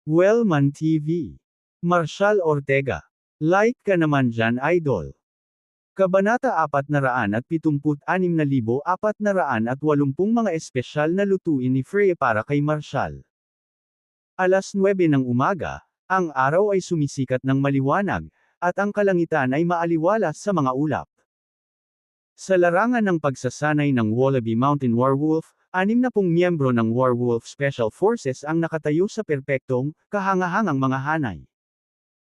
Wellman TV. Marshall Ortega. Like ka naman dyan, idol. Kabanata 476,480 mga espesyal na lutuin ni Freya para kay Marshall. Alas 9 ng umaga, ang araw ay sumisikat ng maliwanag, at ang kalangitan ay maaliwalas sa mga ulap. Sa larangan ng pagsasanay ng Wallaby Mountain Werewolf, 60 miyembro ng Werewolf Special Forces ang nakatayo sa perpektong, kahangahangang mga hanay.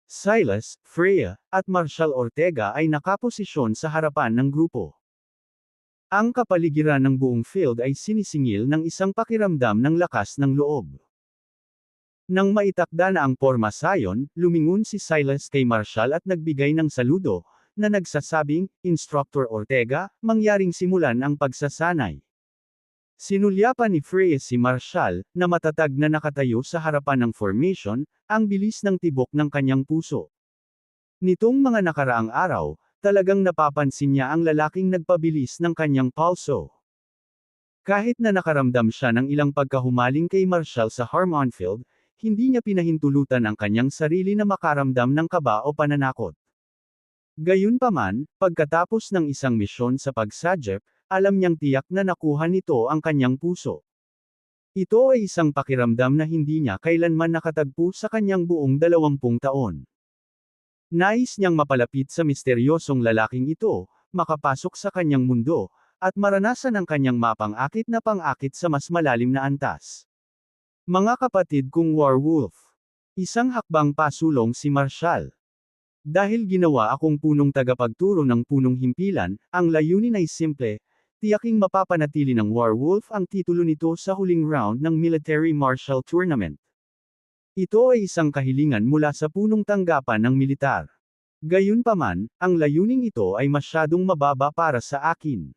Silas, Freya, at Marshall Ortega ay nakaposisyon sa harapan ng grupo. Ang kapaligiran ng buong field ay sinisingil ng isang pakiramdam ng lakas ng loob. Nang maitakda na ang porma sayon, lumingon si Silas kay Marshall at nagbigay ng saludo, na nagsasabing, Instructor Ortega, mangyaring simulan ang pagsasanay. Sinulyapan ni Freya si Marshall, na matatag na nakatayo sa harapan ng formation, ang bilis ng tibok ng kanyang puso. Nitong mga nakaraang araw, talagang napapansin niya ang lalaking nagpabilis ng kanyang pulso. Kahit na nakaramdam siya ng ilang pagkahumaling kay Marshall sa Harmonfield, hindi niya pinahintulutan ang kanyang sarili na makaramdam ng kaba o pananakot. Gayunpaman, pagkatapos ng isang misyon sa pagsadjep, alam niyang tiyak na nakuha nito ang kanyang puso. Ito ay isang pakiramdam na hindi niya kailanman nakatagpo sa kanyang buong 20 taon. Nais niyang mapalapit sa misteryosong lalaking ito, makapasok sa kanyang mundo, at maranasan ang kanyang mapang-akit na pang-akit sa mas malalim na antas. Mga kapatid kong werewolf. Isang hakbang pasulong si Marshall. Dahil ginawa akong punong tagapagturo ng punong himpilan, ang layunin ay simple, tiyaking mapapanatili ng werewolf ang titulo nito sa huling round ng Military Martial Tournament. Ito ay isang kahilingan mula sa punong tanggapan ng militar. Gayunpaman, ang layuning ito ay masyadong mababa para sa akin.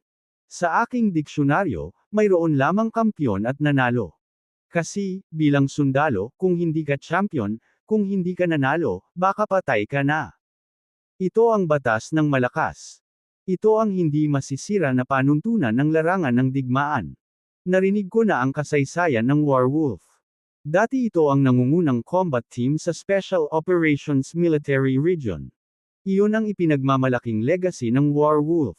Sa aking diksyonaryo, mayroon lamang kampyon at nanalo. Kasi, bilang sundalo, kung hindi ka champion, kung hindi ka nanalo, baka patay ka na. Ito ang batas ng malakas. Ito ang hindi masisira na panuntunan ng larangan ng digmaan. Narinig ko na ang kasaysayan ng werewolf. Dati ito ang nangungunang combat team sa Special Operations Military Region. Iyon ang ipinagmamalaking legacy ng werewolf.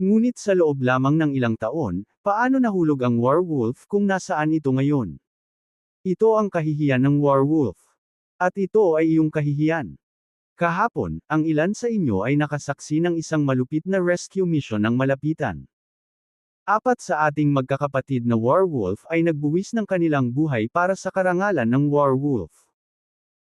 Ngunit sa loob lamang ng ilang taon, paano nahulog ang werewolf kung nasaan ito ngayon? Ito ang kahihiyan ng werewolf. At ito ay iyong kahihiyan. Kahapon, ang ilan sa inyo ay nakasaksi ng isang malupit na rescue mission ng malapitan. 4 sa ating magkakapatid na werewolf ay nagbuwis ng kanilang buhay para sa karangalan ng werewolf.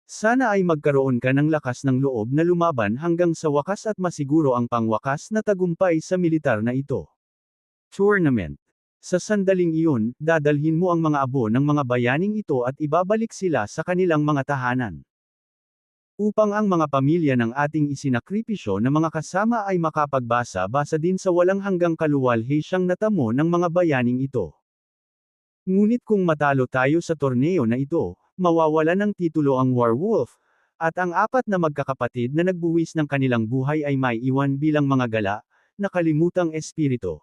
Sana ay magkaroon ka ng lakas ng loob na lumaban hanggang sa wakas at masiguro ang pangwakas na tagumpay sa militar na ito. Tournament. Sa sandaling iyon, dadalhin mo ang mga abo ng mga bayaning ito at ibabalik sila sa kanilang mga tahanan. Upang ang mga pamilya ng ating isinakripisyo na mga kasama ay makapagbasa-basa din sa walang hanggang kaluwalhasyang natamo ng mga bayaning ito. Ngunit kung matalo tayo sa torneo na ito, mawawala ng titulo ang werewolf, at ang 4 na magkakapatid na nagbuwis ng kanilang buhay ay maiiwan bilang mga gala, nakalimutang espiritu.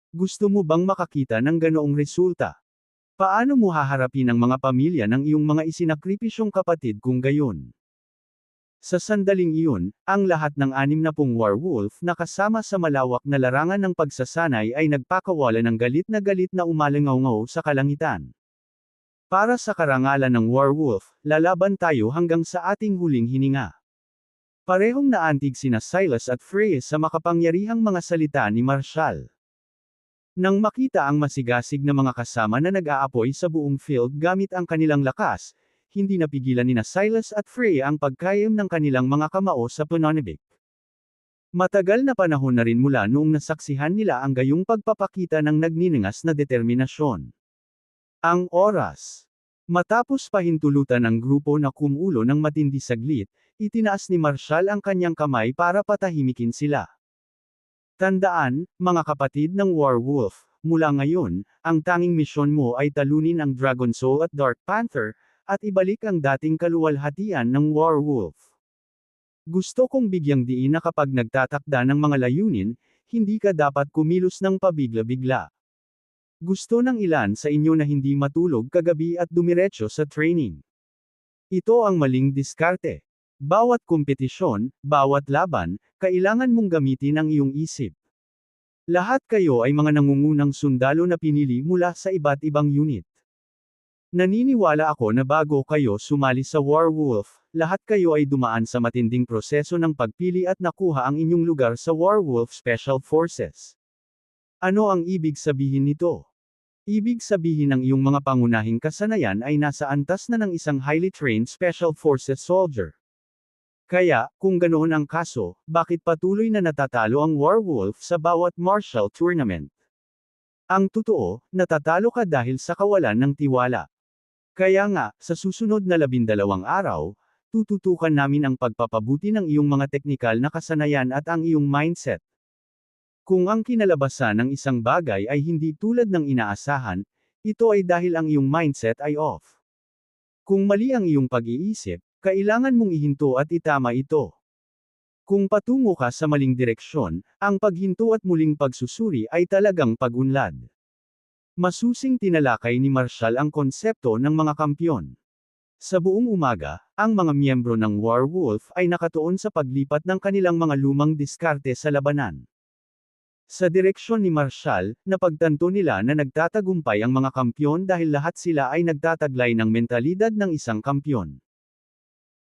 Gusto mo bang makakita ng ganoong resulta? Paano mo haharapin ang mga pamilya ng iyong mga isinakripisyong kapatid kung gayon? Sa sandaling iyon, ang lahat ng 60 werewolf na kasama sa malawak na larangan ng pagsasanay ay nagpakawala ng galit na umalangaw sa kalangitan. Para sa karangalan ng werewolf, lalaban tayo hanggang sa ating huling hininga. Parehong naantig sina Silas at Freya sa makapangyarihang mga salita ni Marshall. Nang makita ang masigasig na mga kasama na nag-aapoy sa buong field gamit ang kanilang lakas, hindi napigilan nina Silas at Freya ang pagkayam ng kanilang mga kamao sa pananabik. Matagal na panahon na rin mula noong nasaksihan nila ang gayong pagpapakita ng nagniningas na determinasyon. Ang oras. Matapos pahintulutan ng grupo na kumulo ng matindi saglit, itinaas ni Marshall ang kanyang kamay para patahimikin sila. Tandaan, mga kapatid ng werewolf, mula ngayon, ang tanging misyon mo ay talunin ang Dragon Soul at Dark Panther, at ibalik ang dating kaluwalhatian ng werewolf. Gusto kong bigyang diin na kapag nagtatakda ng mga layunin, hindi ka dapat kumilos ng pabigla-bigla. Gusto ng ilan sa inyo na hindi matulog kagabi at dumiretso sa training. Ito ang maling diskarte. Bawat kompetisyon, bawat laban, kailangan mong gamitin ang iyong isip. Lahat kayo ay mga nangungunang sundalo na pinili mula sa iba't ibang unit. Naniniwala ako na bago kayo sumali sa Warwolf, lahat kayo ay dumaan sa matinding proseso ng pagpili at nakuha ang inyong lugar sa Warwolf Special Forces. Ano ang ibig sabihin nito? Ibig sabihin ng iyong mga pangunahing kasanayan ay nasa antas na ng isang highly trained Special Forces soldier. Kaya, kung ganoon ang kaso, bakit patuloy na natatalo ang Warwolf sa bawat martial tournament? Ang totoo, natatalo ka dahil sa kawalan ng tiwala. Kaya nga, sa susunod na 12 araw, tututukan namin ang pagpapabuti ng iyong mga teknikal na kasanayan at ang iyong mindset. Kung ang kinalabasan ng isang bagay ay hindi tulad ng inaasahan, ito ay dahil ang iyong mindset ay off. Kung mali ang iyong pag-iisip, kailangan mong ihinto at itama ito. Kung patungo ka sa maling direksyon, ang paghinto at muling pagsusuri ay talagang pag-unlad. Masusing tinalakay ni Marshall ang konsepto ng mga kampyon. Sa buong umaga, ang mga miyembro ng Warwolf ay nakatuon sa paglipat ng kanilang mga lumang diskarte sa labanan. Sa direksyon ni Marshall, napagtanto nila na nagtatagumpay ang mga kampyon dahil lahat sila ay nagtataglay ng mentalidad ng isang kampyon.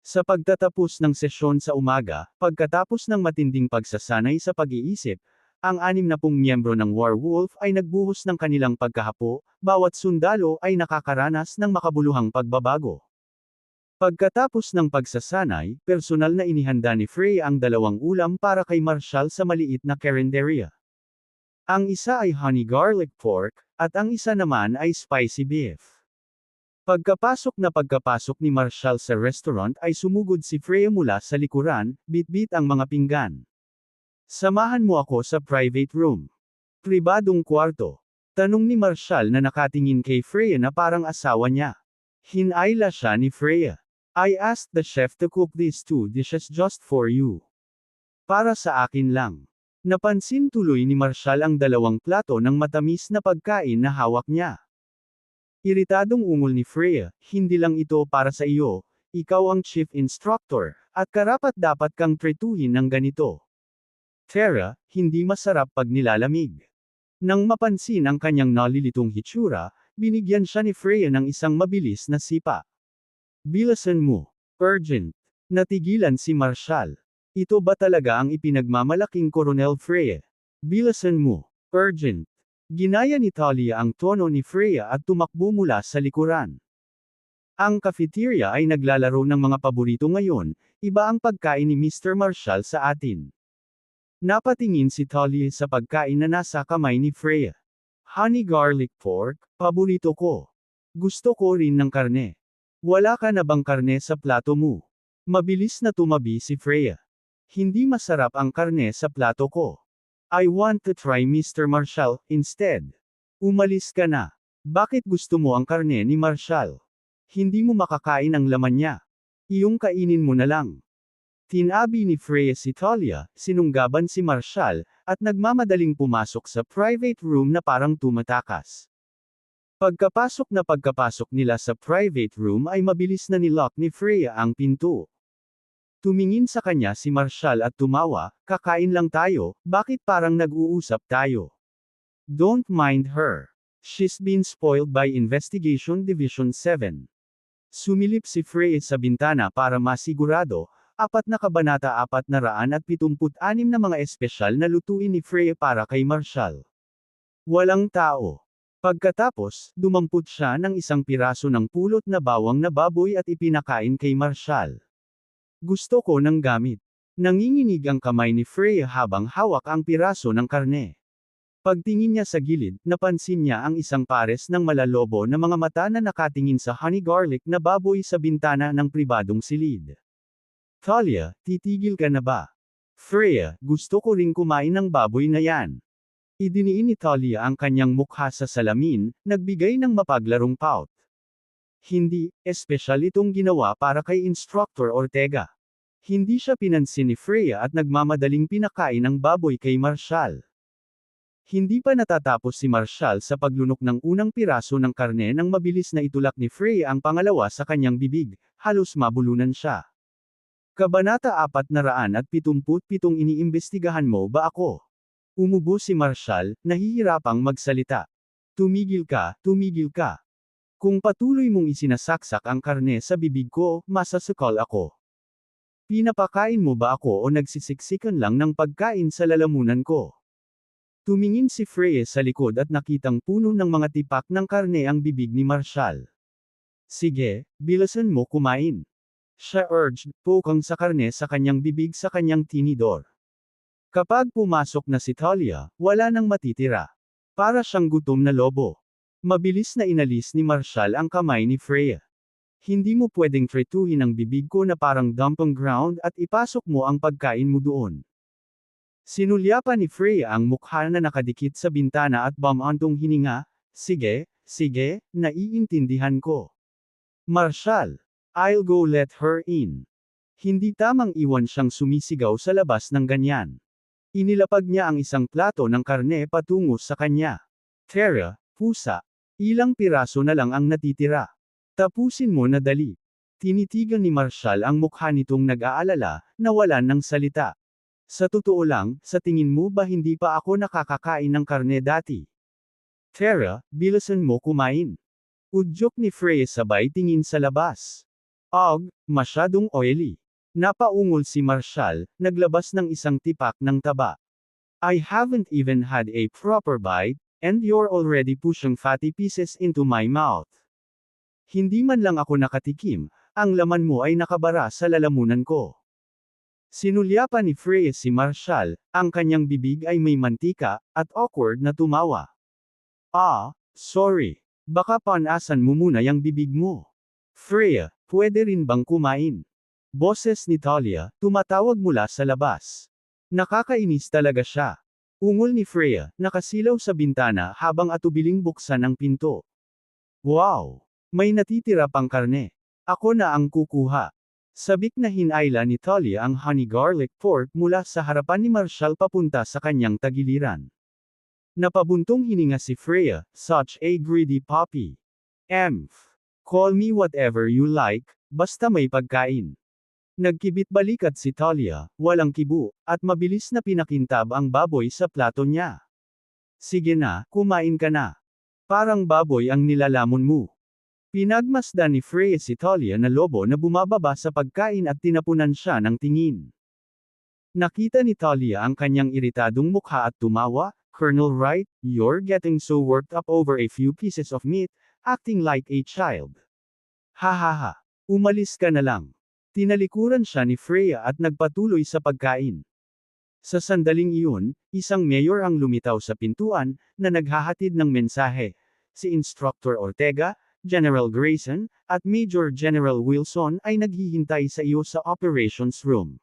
Sa pagtatapos ng sesyon sa umaga, pagkatapos ng matinding pagsasanay sa pag-iisip, ang 60 miyembro ng Warwolf ay nagbuhos ng kanilang pagkahapo, bawat sundalo ay nakakaranas ng makabuluhang pagbabago. Pagkatapos ng pagsasanay, personal na inihanda ni Frey ang 2 ulam para kay Marshall sa maliit na karinderya. Ang isa ay honey garlic pork, at ang isa naman ay spicy beef. Pagkapasok ni Marshall sa restaurant ay sumugod si Frey mula sa likuran, bit-bit ang mga pinggan. Samahan mo ako sa private room. Pribadong kwarto. Tanong ni Marshall na nakatingin kay Freya na parang asawa niya. Hinayla siya ni Freya. I asked the chef to cook these 2 dishes just for you. Para sa akin lang. Napansin tuloy ni Marshall ang 2 plato ng matamis na pagkain na hawak niya. Iritadong ungol ni Freya, hindi lang ito para sa iyo, ikaw ang chief instructor, at karapat-dapat kang tretuhin ng ganito. Tara, hindi masarap pag nilalamig. Nang mapansin ang kanyang nalilitong hitsura, binigyan siya ni Freya ng isang mabilis na sipa. Bilisan mo. Urgent. Natigilan si Marshall. Ito ba talaga ang ipinagmamalaking Coronel Freya? Bilisan mo. Urgent. Ginaya ni Talia ang tono ni Freya at tumakbo mula sa likuran. Ang cafeteria ay naglalaro ng mga paborito ngayon, iba ang pagkain ni Mr. Marshall sa atin. Napatingin si Talia sa pagkain na nasa kamay ni Freya. Honey garlic pork, paborito ko. Gusto ko rin ng karne. Wala ka na bang karne sa plato mo? Mabilis na tumabi si Freya. Hindi masarap ang karne sa plato ko. I want to try Mr. Marshall, instead. Umalis ka na. Bakit gusto mo ang karne ni Marshall? Hindi mo makakain ang laman niya. Iyong kainin mo na lang. Tinabi ni Freya si Talia, sinunggaban si Marshall, at nagmamadaling pumasok sa private room na parang tumatakas. Pagkapasok nila sa private room ay mabilis na nilock ni Freya ang pinto. Tumingin sa kanya si Marshall at tumawa, kakain lang tayo, bakit parang nag-uusap tayo? Don't mind her. She's been spoiled by Investigation Division 7. Sumilip si Freya sa bintana para masigurado, 4 na kabanata 476 na mga espesyal na lutuin ni Freya para kay Marshall. Walang tao. Pagkatapos, dumampot siya ng isang piraso ng pulot na bawang na baboy at ipinakain kay Marshall. Gusto ko ng gamit. Nanginginig ang kamay ni Freya habang hawak ang piraso ng karne. Pagtingin niya sa gilid, napansin niya ang isang pares ng malalobo na mga mata na nakatingin sa honey garlic na baboy sa bintana ng pribadong silid. Talia, titigil ka na ba? Freya, gusto ko ring kumain ng baboy na yan. Idiniin ni Talia ang kanyang mukha sa salamin, nagbigay ng mapaglarong pout. Hindi, espesyal itong ginawa para kay Instructor Ortega. Hindi siya pinansin ni Freya at nagmamadaling pinakain ang baboy kay Marshall. Hindi pa natatapos si Marshall sa paglunok ng unang piraso ng karne nang mabilis na itulak ni Freya ang pangalawa sa kanyang bibig, halos mabulunan siya. Kabanata 477. Iniimbestigahan mo ba ako? Umubo si Marshall, nahihirapang magsalita. Tumigil ka, tumigil ka. Kung patuloy mong isinasaksak ang karne sa bibig ko, masasakal ako. Pinapakain mo ba ako o nagsisiksikan lang ng pagkain sa lalamunan ko? Tumingin si Freya sa likod at nakitang puno ng mga tipak ng karne ang bibig ni Marshall. Sige, bilasan mo kumain. Siya urged, pokang sa karne sa kanyang bibig sa kanyang tinidor. Kapag pumasok na si Talia, wala nang matitira. Para siyang gutom na lobo. Mabilis na inalis ni Marshall ang kamay ni Freya. Hindi mo pwedeng trituhin ang bibig ko na parang dumping ground at ipasok mo ang pagkain mo doon. Sinulyapan ni Freya ang mukha na nakadikit sa bintana at bumantong hininga, sige, sige, naiintindihan ko. Marshall, I'll go let her in. Hindi tamang iwan siyang sumisigaw sa labas ng ganyan. Inilapag niya ang isang plato ng karne patungo sa kanya. Tara, pusa. Ilang piraso na lang ang natitira. Tapusin mo na dali. Tinitigan ni Marshall ang mukha nitong nag-aalala, nawalan ng salita. Sa totoo lang, sa tingin mo ba hindi pa ako nakakakain ng karne dati? Tara, bilasan mo kumain. Udyok ni Freya sabay tingin sa labas. Masyadong oily. Napaungol si Marshall, naglabas ng isang tipak ng taba. I haven't even had a proper bite, and you're already pushing fatty pieces into my mouth. Hindi man lang ako nakatikim, ang laman mo ay nakabara sa lalamunan ko. Sinulyapan ni Freya si Marshall, ang kanyang bibig ay may mantika, at awkward na tumawa. Sorry. Baka panasan mo muna yung bibig mo. Freya, pwede rin bang kumain? Boses ni Talia, tumatawag mula sa labas. Nakakainis talaga siya. Ungol ni Freya, nakasilaw sa bintana habang atubiling buksan ang pinto. Wow! May natitira pang karne. Ako na ang kukuha. Sabik na hinayla ni Talia ang honey garlic pork mula sa harapan ni Marshall papunta sa kanyang tagiliran. Napabuntong hininga si Freya, such a greedy puppy. Call me whatever you like, basta may pagkain. Nagkibit-balikat si Talia, walang kibo, at mabilis na pinakintab ang baboy sa plato niya. Sige na, kumain ka na. Parang baboy ang nilalamon mo. Pinagmasdan ni Freya si Talia na lobo na bumababa sa pagkain at tinapunan siya ng tingin. Nakita ni Talia ang kanyang iritadong mukha at tumawa. Colonel Wright, you're getting so worked up over a few pieces of meat, acting like a child. Ha. Umalis ka na lang. Tinalikuran siya ni Freya at nagpatuloy sa pagkain. Sa sandaling iyon, isang mayor ang lumitaw sa pintuan, na naghahatid ng mensahe. Si Instructor Ortega, General Grayson, at Major General Wilson ay naghihintay sa iyo sa operations room.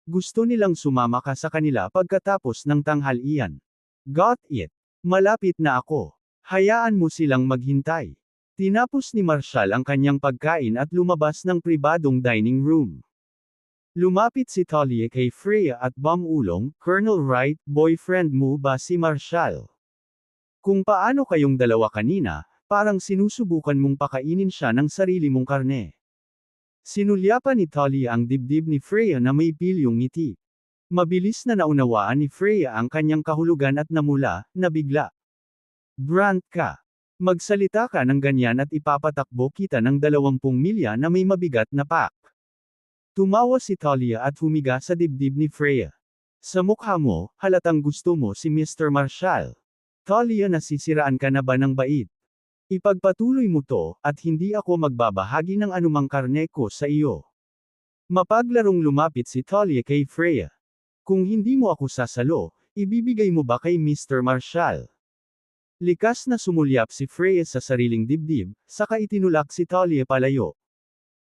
Gusto nilang sumama ka sa kanila pagkatapos ng tanghalian. Got it. Malapit na ako. Hayaan mo silang maghintay. Tinapos ni Marshall ang kanyang pagkain at lumabas ng pribadong dining room. Lumapit si Talia kay Freya at bumulong, Colonel Wright, boyfriend mo ba si Marshall? Kung paano kayong dalawa kanina, parang sinusubukan mong pakainin siya ng sarili mong karne. Sinulyapan ni Talia ang dibdib ni Freya na may pilyong ngiti. Mabilis na naunawaan ni Freya ang kanyang kahulugan at namula, nabigla. Brant ka. Magsalita ka ng ganyan at ipapatakbo kita ng 20 milya na may mabigat na pack. Tumawa si Talia at humiga sa dibdib ni Freya. Sa mukha mo, halatang gusto mo si Mr. Marshall. Talia, nasisiraan ka na ba ng bait? Ipagpatuloy mo to, at hindi ako magbabahagi ng anumang karne ko sa iyo. Mapaglarong lumapit si Talia kay Freya. Kung hindi mo ako sasalo, ibibigay mo ba kay Mr. Marshall? Likas na sumulyap si Freya sa sariling dibdib, saka itinulak si Talia palayo.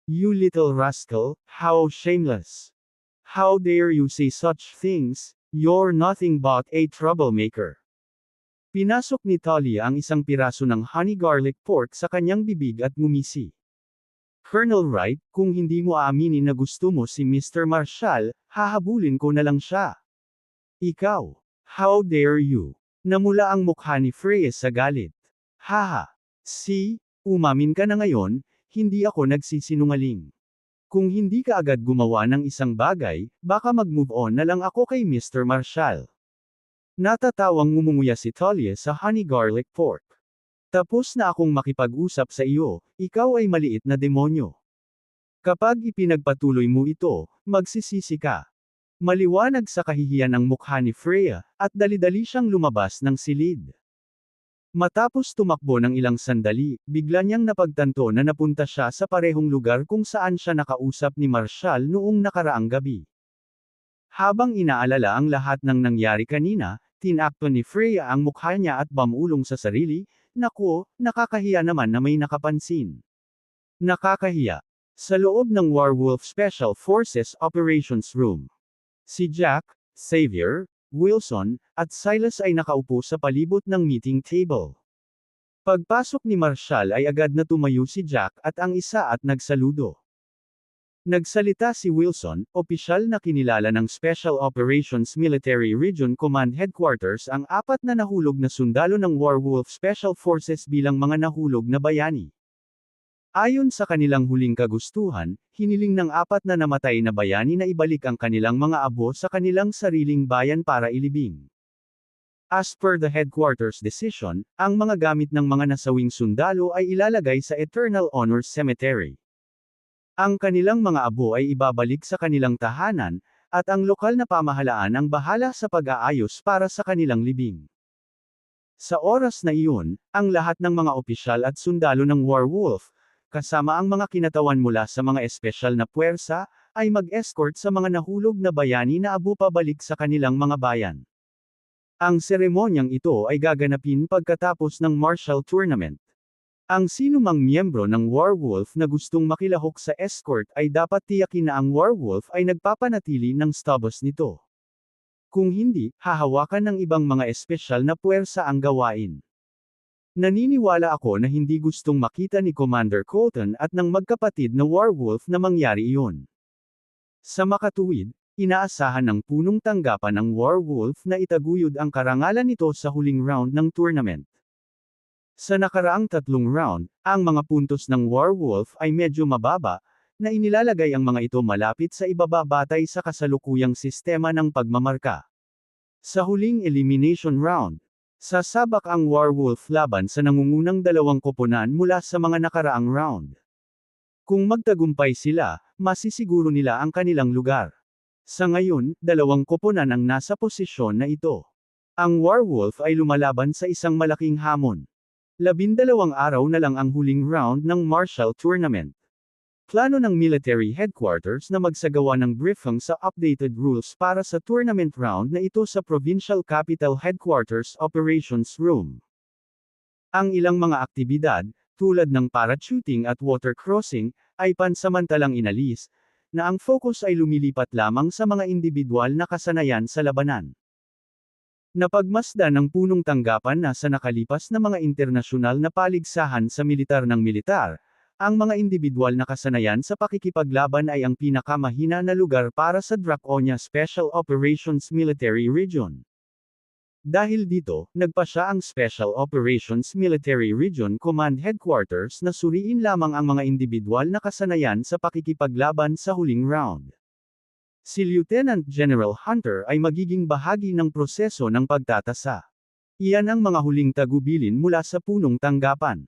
You little rascal, how shameless. How dare you say such things, you're nothing but a troublemaker. Pinasok ni Talia ang isang piraso ng honey garlic pork sa kanyang bibig at ngumisi. Colonel Wright, kung hindi mo aaminin na gusto mo si Mr. Marshall, hahabulin ko na lang siya. Ikaw. How dare you? Namula ang mukha ni Freya sa galit. Haha. See, umamin ka na ngayon, hindi ako nagsisinungaling. Kung hindi ka agad gumawa ng isang bagay, baka mag-move on na lang ako kay Mr. Marshall. Natatawang ngumunguya si Talia sa honey garlic pork. Tapos na akong makipag-usap sa iyo, ikaw ay maliit na demonyo. Kapag ipinagpatuloy mo ito, magsisisi ka. Maliwanag sa kahihiyan ang mukha ni Freya, at dali-dali siyang lumabas ng silid. Matapos tumakbo ng ilang sandali, bigla niyang napagtanto na napunta siya sa parehong lugar kung saan siya nakausap ni Marshall noong nakaraang gabi. Habang inaalala ang lahat ng nangyari kanina, tinakto ni Freya ang mukha niya at bamulong sa sarili, "Naku, nakakahiya naman na may nakapansin." Nakakahiya. Sa loob ng Werewolf Special Forces Operations Room, si Jack, Xavier, Wilson, at Silas ay nakaupo sa palibot ng meeting table. Pagpasok ni Marshall ay agad na tumayo si Jack at ang isa at nagsaludo. Nagsalita si Wilson, opisyal na kinilala ng Special Operations Military Region Command Headquarters ang apat na nahulog na sundalo ng Werewolf Special Forces bilang mga nahulog na bayani. Ayon sa kanilang huling kagustuhan, hiniling ng apat na namatay na bayani na ibalik ang kanilang mga abo sa kanilang sariling bayan para ilibing. As per the headquarters decision, ang mga gamit ng mga nasawing sundalo ay ilalagay sa Eternal Honors Cemetery. Ang kanilang mga abo ay ibabalik sa kanilang tahanan, at ang lokal na pamahalaan ang bahala sa pag-aayos para sa kanilang libing. Sa oras na iyon, ang lahat ng mga opisyal at sundalo ng Werewolf, kasama ang mga kinatawan mula sa mga espesyal na puwersa, ay mag-escort sa mga nahulog na bayani na abo pabalik sa kanilang mga bayan. Ang seremonyang ito ay gaganapin pagkatapos ng Marshall Tournament. Ang sinumang miyembro ng Werewolf na gustong makilahok sa escort ay dapat tiyakin na ang Werewolf ay nagpapanatili ng status nito. Kung hindi, hahawakan ng ibang mga espesyal na puwersa ang gawain. Naniniwala ako na hindi gustong makita ni Commander Colton at ng magkapatid na Werewolf na mangyari iyon. Sa makatuwid, inaasahan ng punong tanggapan ng Werewolf na itaguyod ang karangalan nito sa huling round ng tournament. Sa nakaraang tatlong round, ang mga puntos ng Werewolf ay medyo mababa, na inilalagay ang mga ito malapit sa ibaba batay sa kasalukuyang sistema ng pagmamarka. Sa huling elimination round, sasabak ang Werewolf laban sa nangungunang dalawang koponan mula sa mga nakaraang round. Kung magtagumpay sila, masisiguro nila ang kanilang lugar. Sa ngayon, dalawang koponan ang nasa posisyon na ito. Ang Werewolf ay lumalaban sa isang malaking hamon. 12 araw na lang ang huling round ng Marshall Tournament. Plano ng military headquarters na magsagawa ng briefing sa updated rules para sa tournament round na ito sa Provincial Capital Headquarters Operations Room. Ang ilang mga aktibidad, tulad ng parachuting at water crossing, ay pansamantalang inalis, na ang focus ay lumilipat lamang sa mga individual na kasanayan sa labanan. Napagmasdan ng punong tanggapan na sa nakalipas na mga internasyonal na paligsahan sa militar ng militar, ang mga individual na kasanayan sa pakikipaglaban ay ang pinakamahina na lugar para sa Draconia Special Operations Military Region. Dahil dito, nagpasya ang Special Operations Military Region Command Headquarters na suriin lamang ang mga individual na kasanayan sa pakikipaglaban sa huling round. Si Lieutenant General Hunter ay magiging bahagi ng proseso ng pagtatasa. Iyan ang mga huling tagubilin mula sa punong tanggapan.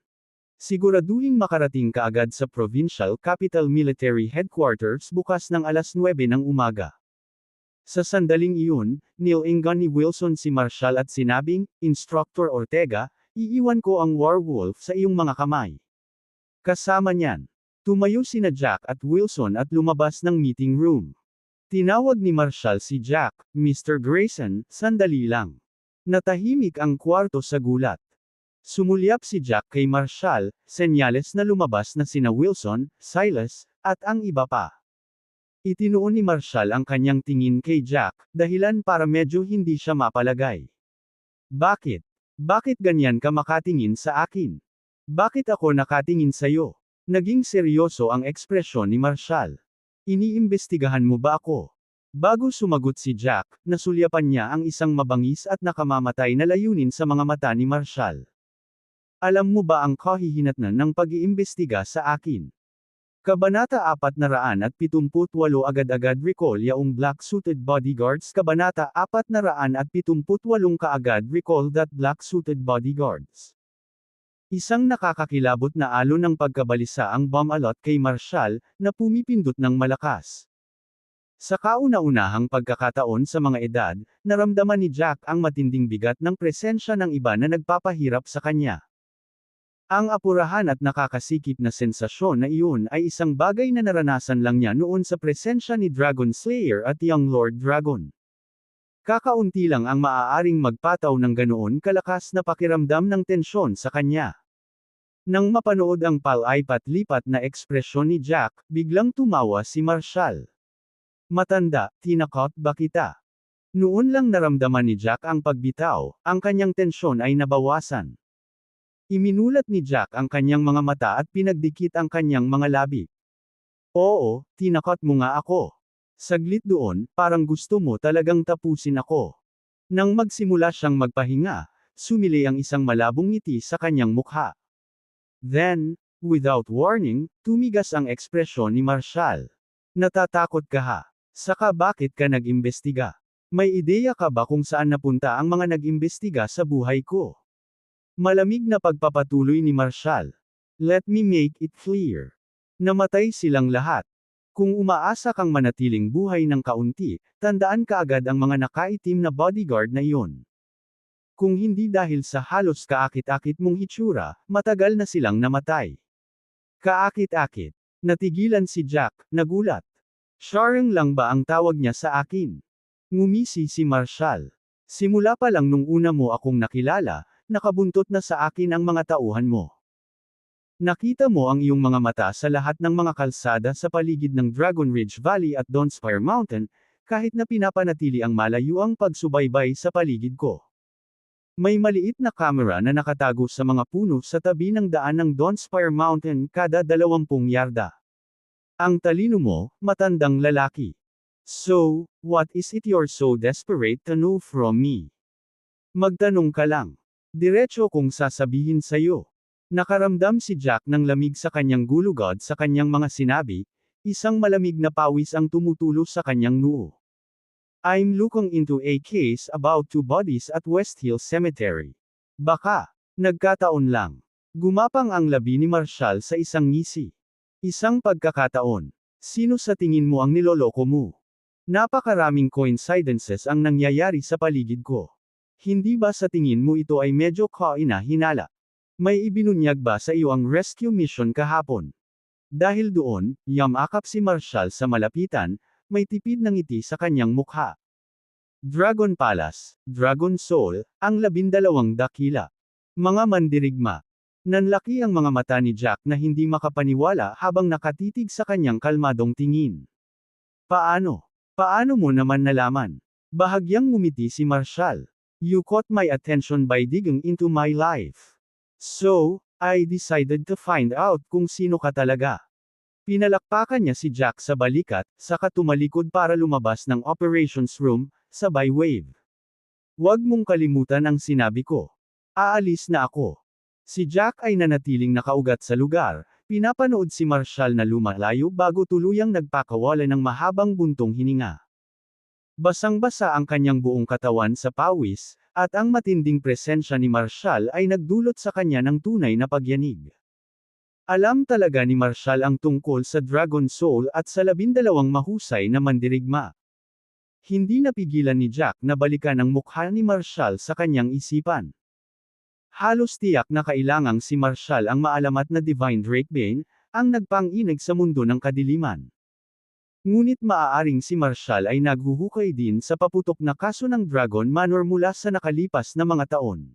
Siguraduhin makarating ka agad sa Provincial Capital Military Headquarters bukas ng alas 9 ng umaga. Sa sandaling iyon, nilingan ni Wilson si Marshall at sinabing, "Instructor Ortega, iiwan ko ang Werewolf sa iyong mga kamay." Kasama niyan, tumayo sina Jack at Wilson at lumabas ng meeting room. Tinawag ni Marshall si Jack, "Mr. Grayson, sandali lang." Natahimik ang kwarto sa gulat. Sumulyap si Jack kay Marshall, senyales na lumabas na sina Wilson, Silas, at ang iba pa. Itinuon ni Marshall ang kanyang tingin kay Jack, dahilan para medyo hindi siya mapalagay. "Bakit? Bakit ganyan ka makatingin sa akin? Bakit ako nakatingin sa'yo?" Naging seryoso ang ekspresyon ni Marshall. "Iniimbestigahan mo ba ako?" Bago sumagot si Jack, nasulyapan niya ang isang mabangis at nakamamatay na layunin sa mga mata ni Marshall. "Alam mo ba ang kahihinatnan ng pag-iimbestiga sa akin? Kabanata 478 Agad-agad recall yaong black-suited bodyguards. Kabanata 478 Kaagad recall that black-suited bodyguards. Isang nakakakilabot na alon ng pagkabalisa ang bomb-alot kay Marshall, na pumipindot ng malakas. Sa kauna-unahang pagkakataon sa mga edad, naramdaman ni Jack ang matinding bigat ng presensya ng iba na nagpapahirap sa kanya. Ang apurahan at nakakasikip na sensasyon na iyon ay isang bagay na naranasan lang niya noon sa presensya ni Dragon Slayer at Young Lord Dragon. Kakaunti lang ang maaaring magpataw ng ganoon kalakas na pakiramdam ng tensyon sa kanya. Nang mapanood ang palaipat-lipat na ekspresyon ni Jack, biglang tumawa si Marshall. Matanda, tinakot ba kita? Noon lang naramdaman ni Jack ang pagbitaw, ang kanyang tensyon ay nabawasan. Iminulat ni Jack ang kanyang mga mata at pinagdikit ang kanyang mga labi. Oo, tinakot mo nga ako. Saglit doon, parang gusto mo talagang tapusin ako. Nang magsimula siyang magpahinga, sumili ang isang malabong ngiti sa kanyang mukha. Then, without warning, tumigas ang ekspresyon ni Marshall. Natatakot ka ha? Saka bakit ka nag-imbestiga? May ideya ka ba kung saan napunta ang mga nag-imbestiga sa buhay ko? Malamig na pagpapatuloy ni Marshall. Let me make it clear. Namatay silang lahat. Kung umaasa kang manatiling buhay ng kaunti, tandaan kaagad ang mga nakaitim na bodyguard na iyon. Kung hindi dahil sa halos kaakit-akit mong hitsura, matagal na silang namatay. Kaakit-akit. Natigilan si Jack, nagulat. Sharing lang ba ang tawag niya sa akin? Ngumisi si Marshall. Simula pa lang nung una mo akong nakilala, nakabuntot na sa akin ang mga tauhan mo. Nakita mo ang iyong mga mata sa lahat ng mga kalsada sa paligid ng Dragon Ridge Valley at Dawnspire Mountain, kahit na pinapanatili ang malayuang pagsubaybay sa paligid ko. May maliit na kamera na nakatago sa mga puno sa tabi ng daan ng Dawnspire Mountain kada 20 yarda. Ang talino mo, matandang lalaki. So, what is it you're so desperate to know from me? Magtanong ka lang. Diretso kong sasabihin sa'yo. Nakaramdam si Jack ng lamig sa kanyang gulugod sa kanyang mga sinabi, isang malamig na pawis ang tumutulo sa kanyang noo. I'm looking into a case about 2 bodies at West Hill Cemetery. Baka, nagkataon lang. Gumapang ang labi ni Marshall sa isang ngisi. Isang pagkakataon. Sino sa tingin mo ang niloloko mo? Napakaraming coincidences ang nangyayari sa paligid ko. Hindi ba sa tingin mo ito ay medyo kaina-hinala? May ibinunyag ba sa iyo ang rescue mission kahapon? Dahil doon, yamakap si Marshall sa malapitan, may tipid ng ngiti sa kanyang mukha. Dragon Palace, Dragon Soul, ang 12 dakila. Mga mandirigma. Nanlaki ang mga mata ni Jack na hindi makapaniwala habang nakatitig sa kanyang kalmadong tingin. Paano? Paano mo naman nalaman? Bahagyang ngumiti si Marshall. You caught my attention by digging into my life. So, I decided to find out kung sino ka talaga. Pinalakpakan niya si Jack sa balikat, saka tumalikod para lumabas ng operations room, sabay wave. Huwag mong kalimutan ang sinabi ko. Aalis na ako. Si Jack ay nanatiling nakaugat sa lugar, pinapanood si Marshall na lumalayo bago tuluyang nagpakawala ng mahabang buntong hininga. Basang-basa ang kanyang buong katawan sa pawis, at ang matinding presensya ni Marshall ay nagdulot sa kanya ng tunay na pagyanig. Alam talaga ni Marshall ang tungkol sa Dragon Soul at sa 12 mahusay na mandirigma. Hindi napigilan ni Jack na balikan ang mukha ni Marshall sa kanyang isipan. Halos tiyak na kailangang si Marshall ang maalamat na Divine Drakebane, ang nagpang-inig sa mundo ng kadiliman. Ngunit maaaring si Marshall ay naghuhukay din sa paputok na kaso ng Dragon Manor mula sa nakalipas na mga taon.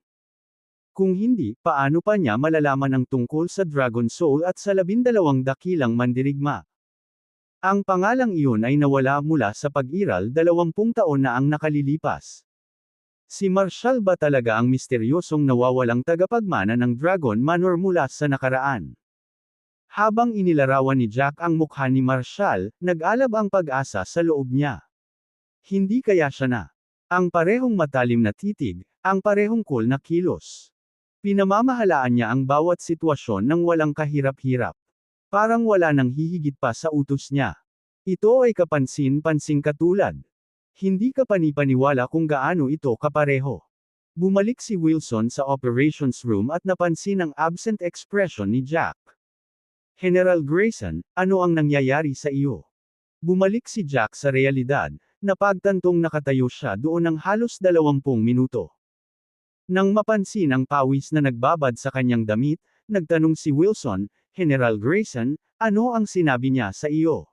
Kung hindi, paano pa niya malalaman ang tungkol sa Dragon Soul at sa 12 dakilang mandirigma? Ang pangalang iyon ay nawala mula sa pag-iral 20 taon na ang nakalilipas. Si Marshall ba talaga ang misteryosong nawawalang tagapagmana ng Dragon Manor mula sa nakaraan? Habang inilarawan ni Jack ang mukha ni Marshall, nag-alab ang pag-asa sa loob niya. Hindi kaya siya na. Ang parehong matalim na titig, ang parehong cool na kilos. Pinamamahalaan niya ang bawat sitwasyon ng walang kahirap-hirap. Parang wala nang hihigit pa sa utos niya. Ito ay kapansin-pansing katulad. Hindi ka panipaniwala kung gaano ito kapareho. Bumalik si Wilson sa operations room at napansin ang absent expression ni Jack. General Grayson, ano ang nangyayari sa iyo? Bumalik si Jack sa realidad, napagtantong nakatayo siya doon ng halos 20 minuto. Nang mapansin ang pawis na nagbabad sa kanyang damit, nagtanong si Wilson, General Grayson, ano ang sinabi niya sa iyo?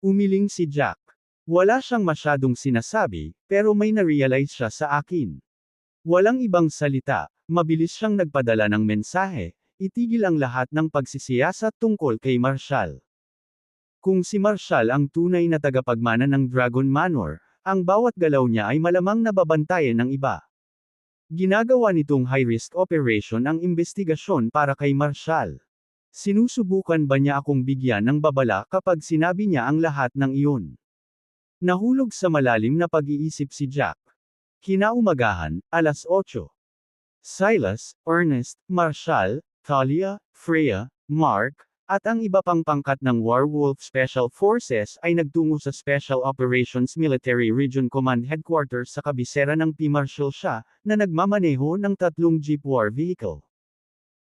Umiling si Jack. Wala siyang masyadong sinasabi, pero may na-realize siya sa akin. Walang ibang salita, mabilis siyang nagpadala ng mensahe, itigil ang lahat ng pagsisiyasat tungkol kay Marshall. Kung si Marshall ang tunay na tagapagmana ng Dragon Manor, ang bawat galaw niya ay malamang nababantayan ng iba. Ginagawa nitong high-risk operation ang investigasyon para kay Marshall. Sinusubukan ba niya akong bigyan ng babala kapag sinabi niya ang lahat ng iyon? Nahulog sa malalim na pag-iisip si Jack. Kinaumagahan, 8:00. Silas, Ernest, Marshall, Talia, Freya, Mark, at ang iba pang pangkat ng Werewolf Special Forces ay nagtungo sa Special Operations Military Region Command Headquarters sa kabisera ng P. Marshall Shah, na nagmamaneho ng 3 jeep war vehicle.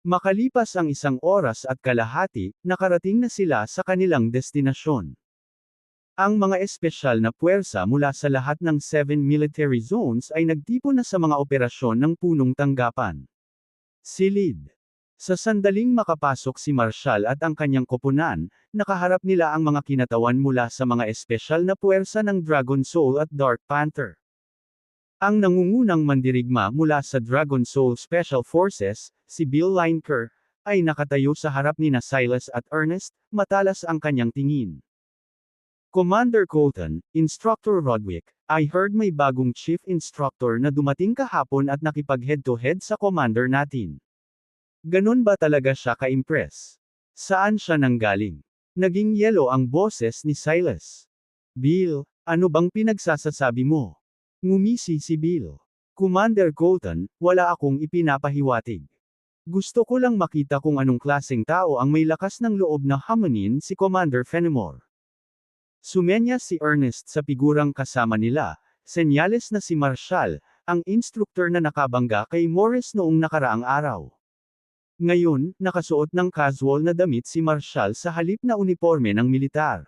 Makalipas ang 1 oras at kalahati, nakarating na sila sa kanilang destinasyon. Ang mga espesyal na puwersa mula sa lahat ng 7 military zones ay nagtipon na sa mga operasyon ng punong tanggapan. Silid. Sa sandaling makapasok si Marshall at ang kanyang koponan, nakaharap nila ang mga kinatawan mula sa mga espesyal na puwersa ng Dragon Soul at Dark Panther. Ang nangungunang mandirigma mula sa Dragon Soul Special Forces, si Bill Lineker, ay nakatayo sa harap nina Silas at Ernest, matalas ang kanyang tingin. Commander Colton, Instructor Rodwick, I heard may bagong Chief Instructor na dumating kahapon at nakipag-head-to-head sa commander natin. Ganon ba talaga siya ka-impress? Saan siya nanggaling? Naging yelo ang boses ni Silas. Bill, ano bang pinagsasasabi mo? Ngumisi si Bill. Commander Colton, wala akong ipinapahiwatig. Gusto ko lang makita kung anong klaseng tao ang may lakas ng loob na hamunin si Commander Fenimore. Sumenya si Ernest sa figurang kasama nila, senyales na si Marshall, ang instruktor na nakabangga kay Morris noong nakaraang araw. Ngayon, nakasuot ng casual na damit si Marshall sa halip na uniforme ng militar.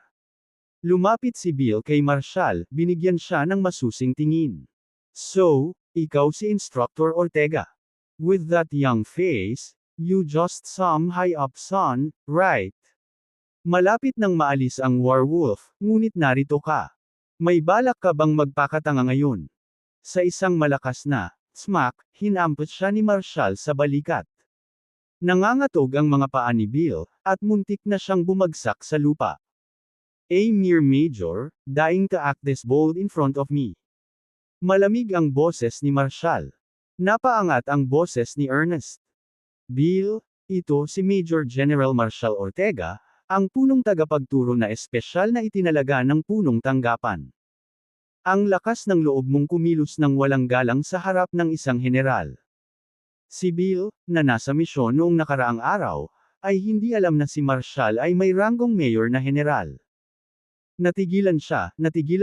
Lumapit si Bill kay Marshall, binigyan siya ng masusing tingin. So, ikaw si Instructor Ortega. With that young face, you just some high up son, right? Malapit nang maalis ang werewolf, ngunit narito ka. May balak ka bang magpakatanga ngayon? Sa isang malakas na smack, hinampot siya ni Marshall sa balikat. Nangangatog ang mga paa ni Bill, at muntik na siyang bumagsak sa lupa. A mere major, dying to act this bold in front of me. Malamig ang boses ni Marshall. Napaangat ang boses ni Ernest. Bill, ito si Major General Marshall Ortega, ang punong tagapagturo na espesyal na itinalaga ng punong tanggapan. Ang lakas ng loob mong kumilos ng walang galang sa harap ng isang general. Si Bill, na nasa misyon noong nakaraang araw, ay hindi alam na si Marshall ay may ranggong mayor na general. Natigilan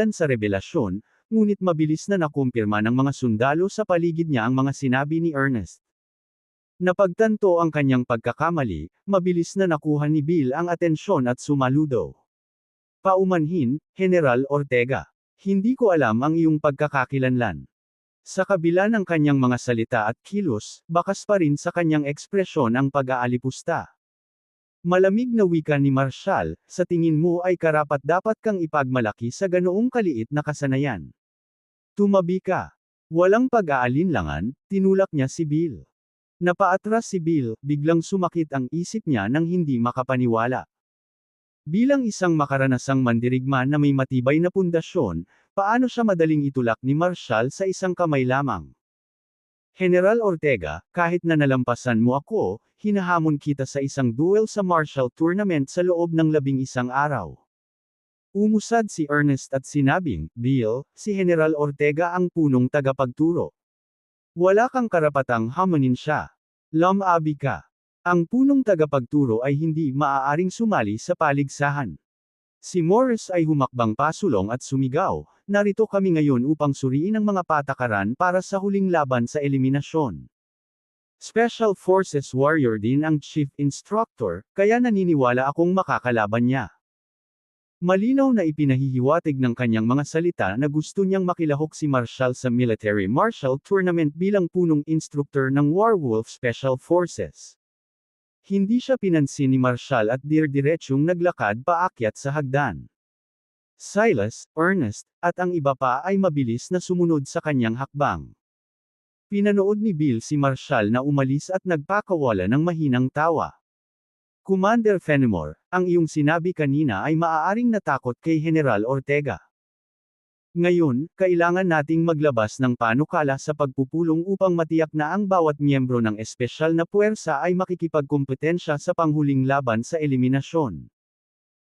sa revelasyon, ngunit mabilis na nakumpirma ng mga sundalo sa paligid niya ang mga sinabi ni Ernest. Napagtanto ang kanyang pagkakamali, mabilis na nakuha ni Bill ang atensyon at sumaludo. Paumanhin, General Ortega. Hindi ko alam ang iyong pagkakakilanlan. Sa kabila ng kanyang mga salita at kilos, bakas pa rin sa kanyang ekspresyon ang pag-aalipusta. Malamig na wika ni Marshall, sa tingin mo ay karapat-dapat kang ipagmalaki sa ganoong kaliit na kasanayan. Tumabi ka. Walang pag-aalinlangan, tinulak niya si Bill. Napaatras si Bill, biglang sumakit ang isip niya nang hindi makapaniwala. Bilang isang makaranasang mandirigma na may matibay na pundasyon, paano siya madaling itulak ni Marshall sa isang kamay lamang? General Ortega, kahit na nalampasan mo ako, hinahamon kita sa isang duel sa Marshall Tournament sa loob ng 11 araw. Umusad si Ernest at sinabing, Bill, si General Ortega ang punong tagapagturo. Wala kang karapatang hamonin siya. Lumabi ka. Ang punong tagapagturo ay hindi maaaring sumali sa paligsahan. Si Morris ay humakbang pasulong at sumigaw, "Narito kami ngayon upang suriin ang mga patakaran para sa huling laban sa eliminasyon." Special Forces Warrior din ang Chief Instructor, kaya naniniwala akong makakalaban niya. Malinaw na ipinahihiwatig ng kanyang mga salita na gusto niyang makilahok si Marshall sa Military Martial Tournament bilang punong instructor ng Warwolf Special Forces. Hindi siya pinansin ni Marshall at dir-diretsyong naglakad paakyat sa hagdan. Silas, Ernest, at ang iba pa ay mabilis na sumunod sa kanyang hakbang. Pinanood ni Bill si Marshall na umalis at nagpakawala ng mahinang tawa. "Commander Fenimore, ang iyong sinabi kanina ay maaaring natakot kay General Ortega. Ngayon, kailangan nating maglabas ng panukala sa pagpupulong upang matiyak na ang bawat miyembro ng espesyal na puwersa ay makikipagkompetensya sa panghuling laban sa eliminasyon."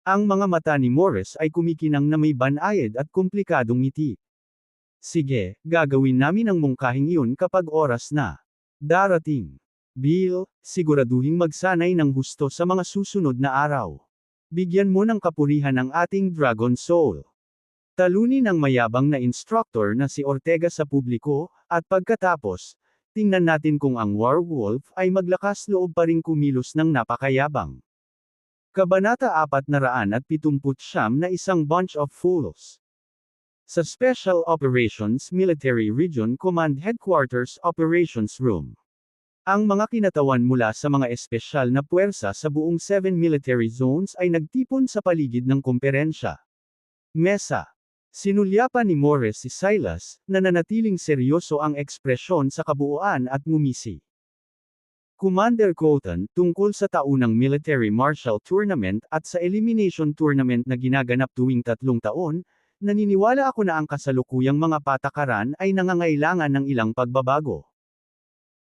Ang mga mata ni Morris ay kumikinang na may banayad at komplikadong ngiti. "Sige, gagawin namin ang mungkahing iyon kapag oras na darating. Bill, siguraduhing magsanay ng husto sa mga susunod na araw. Bigyan mo ng kapurihan ang ating Dragon Soul." Talunin ng mayabang na instructor na si Ortega sa publiko, at pagkatapos, tingnan natin kung ang Warwolf ay maglakas loob pa ring kumilos ng napakayabang. Kabanata 479 na Isang Bunch of Fools. Sa Special Operations Military Region Command Headquarters Operations Room. Ang mga kinatawan mula sa mga espesyal na puwersa sa buong 7 military zones ay nagtipon sa paligid ng komperensya. Mesa. Sinulyapan ni Morris si Silas, na nanatiling seryoso ang ekspresyon sa kabuuan at ngumisi. "Commander Colton, tungkol sa taunang Military Martial Tournament at sa Elimination Tournament na ginaganap tuwing 3 taon, naniniwala ako na ang kasalukuyang mga patakaran ay nangangailangan ng ilang pagbabago.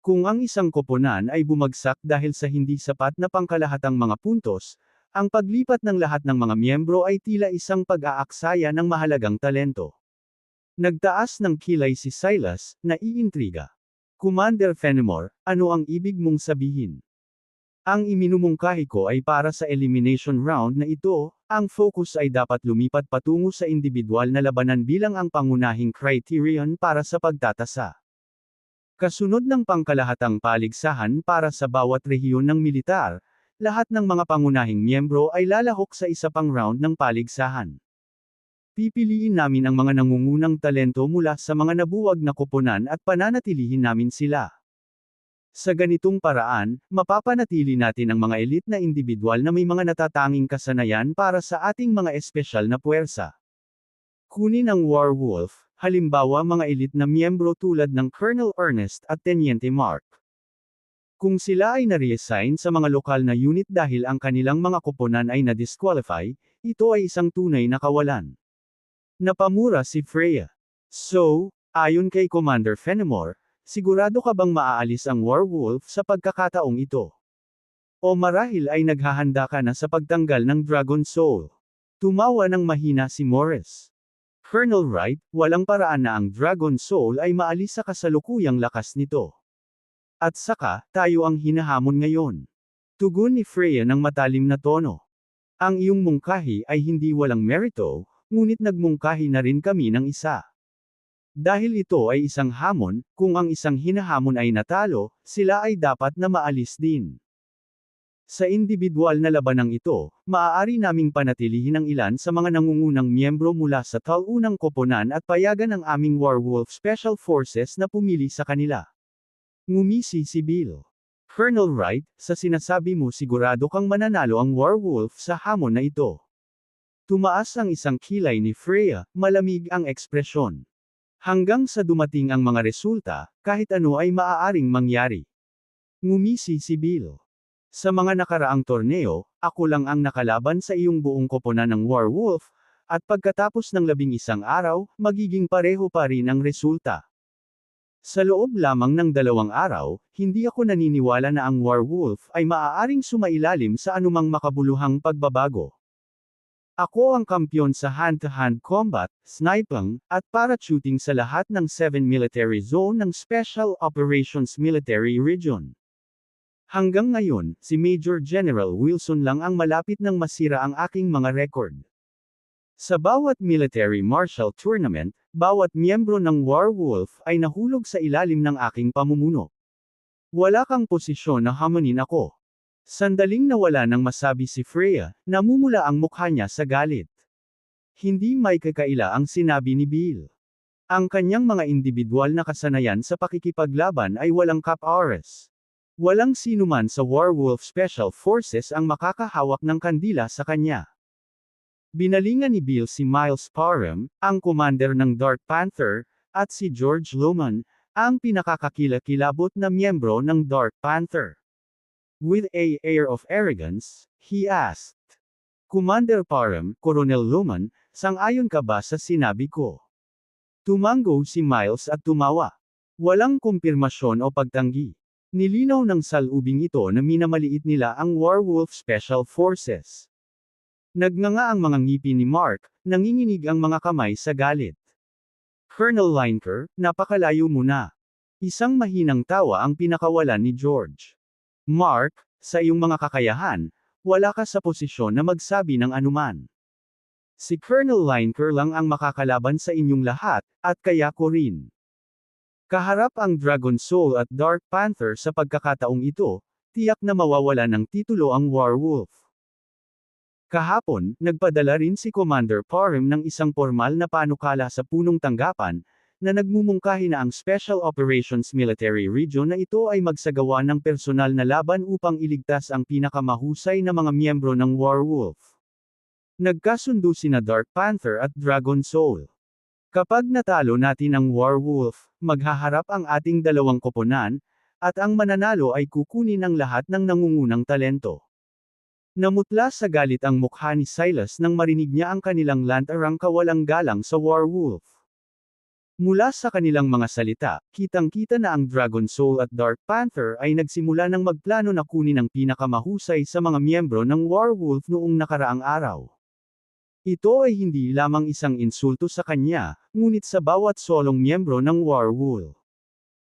Kung ang isang koponan ay bumagsak dahil sa hindi sapat na pangkalahatang mga puntos, ang paglipat ng lahat ng mga miyembro ay tila isang pag-aaksaya ng mahalagang talento." Nagtaas ng kilay si Silas, naiintriga. "Commander Fenimore, ano ang ibig mong sabihin?" "Ang iminumungkahi ko ay para sa elimination round na ito, ang focus ay dapat lumipat patungo sa individual na labanan bilang ang pangunahing criterion para sa pagtatasa. Kasunod ng pangkalahatang paligsahan para sa bawat rehiyon ng militar, lahat ng mga pangunahing miyembro ay lalahok sa isa pang round ng paligsahan. Pipiliin namin ang mga nangungunang talento mula sa mga nabuwag na koponan at pananatilihin namin sila. Sa ganitong paraan, mapapanatili natin ang mga elite na individual na may mga natatanging kasanayan para sa ating mga espesyal na puwersa. Kunin ang Warwolf, halimbawa mga elite na miyembro tulad ng Colonel Ernest at Teniente Mark. Kung sila ay na-reassign sa mga lokal na unit dahil ang kanilang mga koponan ay na-disqualify, ito ay isang tunay na kawalan. Napamura si Freya. "So, ayon kay Commander Fenimore, sigurado ka bang maaalis ang Warwolf sa pagkakataong ito? O marahil ay naghahanda ka na sa pagtanggal ng Dragon Soul?" Tumawa ng mahina si Morris. "Colonel Wright, walang paraan na ang Dragon Soul ay maalis sa kasalukuyang lakas nito. At saka, tayo ang hinahamon ngayon." Tugon ni Freya ng matalim na tono. "Ang iyong mungkahi ay hindi walang merito, ngunit nagmungkahi na rin kami ng isa. Dahil ito ay isang hamon, kung ang isang hinahamon ay natalo, sila ay dapat na maalis din. Sa individual na labanang ito, maaari naming panatilihin ang ilan sa mga nangungunang miyembro mula sa taunang koponan at payagan ang aming Warwolf Special Forces na pumili sa kanila." Ngumisi si Bill. "Colonel Wright, sa sinasabi mo sigurado kang mananalo ang Warwolf sa hamon na ito?" Tumaas ang isang kilay ni Freya, malamig ang ekspresyon. "Hanggang sa dumating ang mga resulta, kahit ano ay maaaring mangyari." Ngumisi si Bill. "Sa mga nakaraang torneo, ako lang ang nakalaban sa iyong buong koponan ng Warwolf, at pagkatapos ng 11 araw, magiging pareho pa rin ang resulta. Sa loob lamang ng 2 araw, hindi ako naniniwala na ang Warwolf ay maaaring sumailalim sa anumang makabuluhang pagbabago. Ako ang kampyon sa hand-to-hand combat, sniping, at parachuting sa lahat ng 7 military zone ng Special Operations Military Region. Hanggang ngayon, si Major General Wilson lang ang malapit ng masira ang aking mga record. Sa bawat military martial tournament, bawat miyembro ng Warwolf ay nahulog sa ilalim ng aking pamumuno. Wala kang posisyon na hamunin ako. Sandaling nawala nang masabi si Freya, namumula ang mukha niya sa galit. Hindi may kakaila ang sinabi ni Bill. Ang kanyang mga individual na kasanayan sa pakikipaglaban ay walang kap-oras. Walang sinuman sa Warwolf Special Forces ang makakahawak ng kandila sa kanya. Binalingan ni Bill si Miles Parham, ang commander ng Dark Panther, at si George Loman, ang pinakakakilakilabot na miyembro ng Dark Panther. With an air of arrogance, he asked, "Commander Parham, Colonel Loman, sang-ayon ka ba sa sinabi ko?" Tumango si Miles at tumawa. Walang kumpirmasyon o pagtanggi. Nilinaw ng salubing ito na minamaliit nila ang Warwolf Special Forces. Nagnganga ang mga ngipin ni Mark, nanginginig ang mga kamay sa galit. Colonel Lineker, napakalayo mo na. Isang mahinang tawa ang pinakawalan ni George. Mark, sa iyong mga kakayahan, wala ka sa posisyon na magsabi ng anuman. Si Colonel Lineker lang ang makakalaban sa inyong lahat, at kaya ko rin. Kaharap ang Dragon Soul at Dark Panther sa pagkakataong ito, tiyak na mawawala ng titulo ang Warwolf. Kahapon, nagpadala rin si Commander Parham ng isang formal na panukala sa punong tanggapan, na nagmumungkahi na ang Special Operations Military Region na ito ay magsagawa ng personal na laban upang iligtas ang pinakamahusay na mga miyembro ng Warwolf. Nagkasundo sina Dark Panther at Dragon Soul. Kapag natalo natin ang Warwolf, maghaharap ang ating dalawang koponan, at ang mananalo ay kukunin ang lahat ng nangungunang talento. Namutla sa galit ang mukha ni Silas nang marinig niya ang kanilang lantarang kawalang galang sa Warwolf. Mula sa kanilang mga salita, kitang-kita na ang Dragon Soul at Dark Panther ay nagsimula ng magplano na kunin ang pinakamahusay sa mga miyembro ng Warwolf noong nakaraang araw. Ito ay hindi lamang isang insulto sa kanya, ngunit sa bawat solong miyembro ng Warwolf.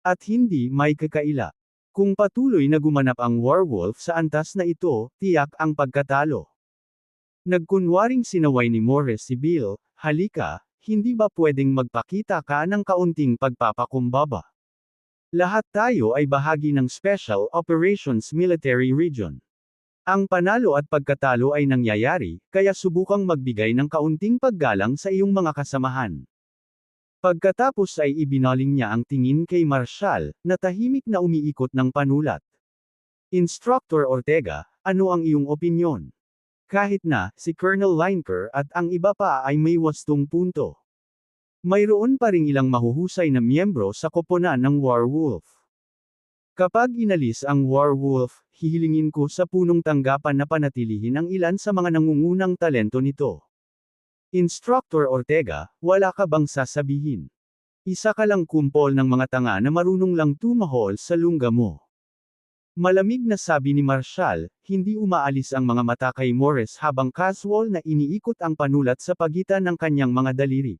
At hindi may kakaila. Kung patuloy na gumanap ang Warwolf sa antas na ito, tiyak ang pagkatalo. Nagkunwaring sinaway ni Morris si Bill, halika, hindi ba pwedeng magpakita ka ng kaunting pagpapakumbaba? Lahat tayo ay bahagi ng Special Operations Military Region. Ang panalo at pagkatalo ay nangyayari, kaya subukang magbigay ng kaunting paggalang sa iyong mga kasamahan. Pagkatapos ay ibinaling niya ang tingin kay Marshall, na tahimik na umiikot ng panulat. Instructor Ortega, ano ang iyong opinyon? Kahit na, si Colonel Lineker at ang iba pa ay may wastong punto. Mayroon pa ring ilang mahuhusay na miyembro sa koponan ng Warwolf. Kapag inalis ang Warwolf, hihilingin ko sa punong tanggapan na panatilihin ang ilan sa mga nangungunang talento nito. Instructor Ortega, wala ka bang sasabihin? Isa ka lang kumpol ng mga tanga na marunong lang tumahol sa lungga mo. Malamig na sabi ni Marshall, hindi umaalis ang mga mata kay Morris habang casual na iniikot ang panulat sa pagitan ng kanyang mga daliri.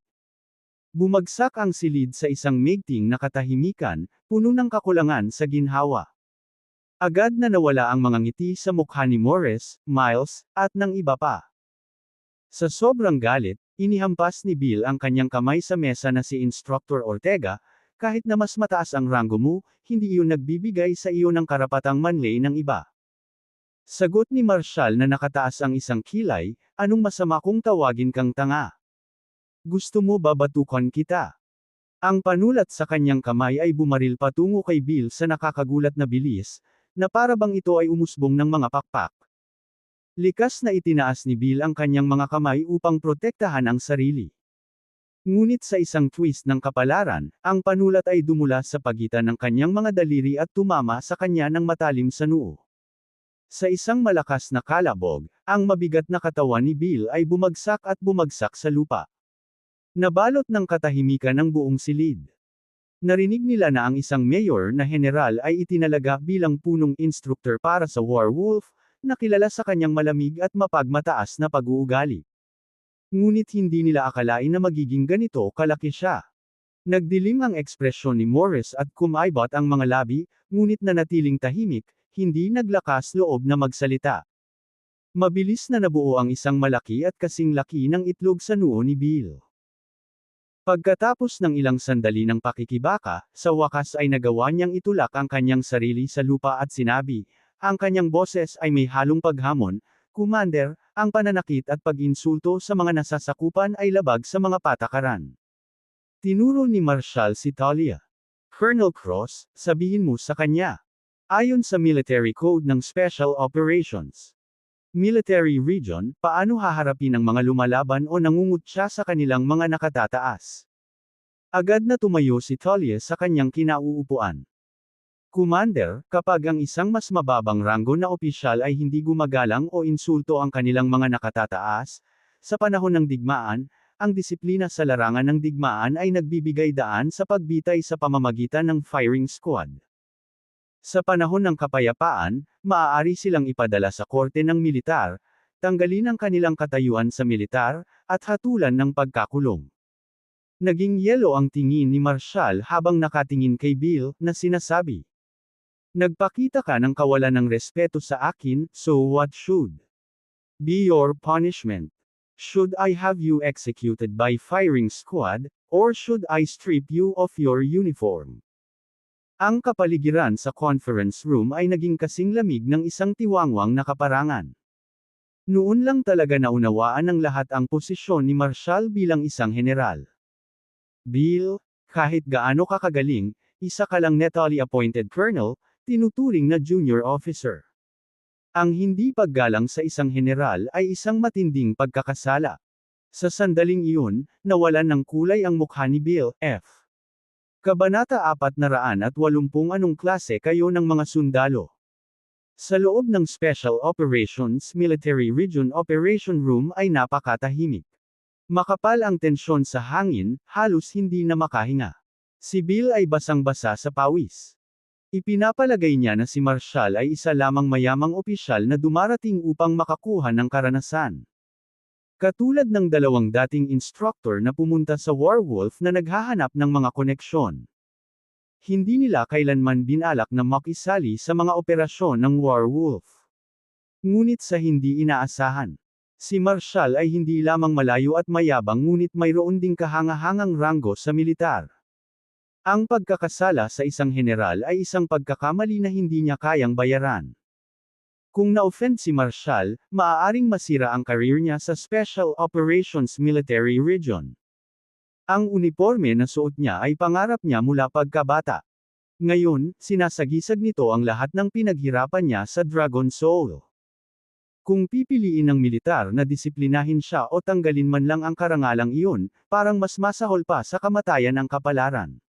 Bumagsak ang silid sa isang maigting na katahimikan, puno ng kakulangan sa ginhawa. Agad na nawala ang mga ngiti sa mukha ni Morris, Miles, at ng iba pa. Sa sobrang galit, inihampas ni Bill ang kanyang kamay sa mesa na si Instructor Ortega, kahit na mas mataas ang ranggo mo, hindi iyon nagbibigay sa iyo ng karapatang manlay ng iba. Sagot ni Marshall na nakataas ang isang kilay, anong masama kung tawagin kang tanga? Gusto mo ba batukan kita? Ang panulat sa kanyang kamay ay bumaril patungo kay Bill sa nakakagulat na bilis, na para bang ito ay umusbong ng mga pakpak. Likas na itinaas ni Bill ang kanyang mga kamay upang protektahan ang sarili. Ngunit sa isang twist ng kapalaran, ang panulat ay dumula sa pagitan ng kanyang mga daliri at tumama sa kanya ng matalim sa noo. Sa isang malakas na kalabog, ang mabigat na katawan ni Bill ay bumagsak at bumagsak sa lupa. Nabalot ng katahimikan ng buong silid. Narinig nila na ang isang mayor na general ay itinalaga bilang punong instructor para sa Warwolf, na kilala sa kanyang malamig at mapagmataas na pag-uugali. Ngunit hindi nila akalain na magiging ganito kalaki siya. Nagdilim ang ekspresyon ni Morris at kumaibot ang mga labi, ngunit nanatiling tahimik, hindi naglakas loob na magsalita. Mabilis na nabuo ang isang malaki at kasing laki ng itlog sa noo ni Bill. Pagkatapos ng ilang sandali ng pakikibaka, sa wakas ay nagawa niyang itulak ang kanyang sarili sa lupa at sinabi, ang kanyang boses ay may halong paghamon, Commander, ang pananakit at pag-insulto sa mga nasasakupan ay labag sa mga patakaran. Tinuro ni Marshal si Talia. Colonel Cross, sabihin mo sa kanya. Ayon sa Military Code ng Special Operations Military Region, paano haharapin ang mga lumalaban o nangungutya sa kanilang mga nakatataas? Agad na tumayo si Talia sa kanyang kinauupuan. Commander, kapag ang isang mas mababang ranggo na opisyal ay hindi gumagalang o insulto ang kanilang mga nakatataas, sa panahon ng digmaan, ang disiplina sa larangan ng digmaan ay nagbibigay daan sa pagbitay sa pamamagitan ng firing squad. Sa panahon ng kapayapaan, maaari silang ipadala sa korte ng militar, tanggalin ang kanilang katayuan sa militar, at hatulan ng pagkakulong. Naging yelo ang tingin ni Marshal habang nakatingin kay Bill, na sinasabi. Nagpakita ka ng kawalan ng respeto sa akin, so what should be your punishment? Should I have you executed by firing squad, or should I strip you of your uniform? Ang kapaligiran sa conference room ay naging kasing lamig ng isang tiwangwang na kaparangan. Noon lang talaga naunawaan ng lahat ang posisyon ni Marshal bilang isang general. Bill, kahit gaano ka kagaling, isa ka lang netally appointed colonel, tinuturing na junior officer. Ang hindi paggalang sa isang general ay isang matinding pagkakasala. Sa sandaling iyon, nawalan ng kulay ang mukha ni Bill, F. Kabanata 480 Anong klase kayo ng mga sundalo? Sa loob ng Special Operations Military Region Operation Room ay napakatahimik. Makapal ang tensyon sa hangin, halos hindi na makahinga. Si Bill ay basang-basa sa pawis. Ipinapalagay niya na si Marshal ay isa lamang mayamang opisyal na dumarating upang makakuha ng karanasan. Katulad ng dalawang dating instructor na pumunta sa Warwolf na naghahanap ng mga koneksyon. Hindi nila kailanman binalak na makisali sa mga operasyon ng Warwolf. Ngunit sa hindi inaasahan, si Marshal ay hindi lamang malayo at mayabang ngunit mayroon ding kahangahangang ranggo sa militar. Ang pagkakasala sa isang general ay isang pagkakamali na hindi niya kayang bayaran. Kung na-offend si Marshal, maaaring masira ang career niya sa Special Operations Military Region. Ang uniforme na suot niya ay pangarap niya mula pagkabata. Ngayon, sinasagisag nito ang lahat ng pinaghirapan niya sa Dragon Soul. Kung pipiliin ng militar na disiplinahin siya o tanggalin man lang ang karangalang iyon, parang mas masahol pa sa kamatayan ang kapalaran.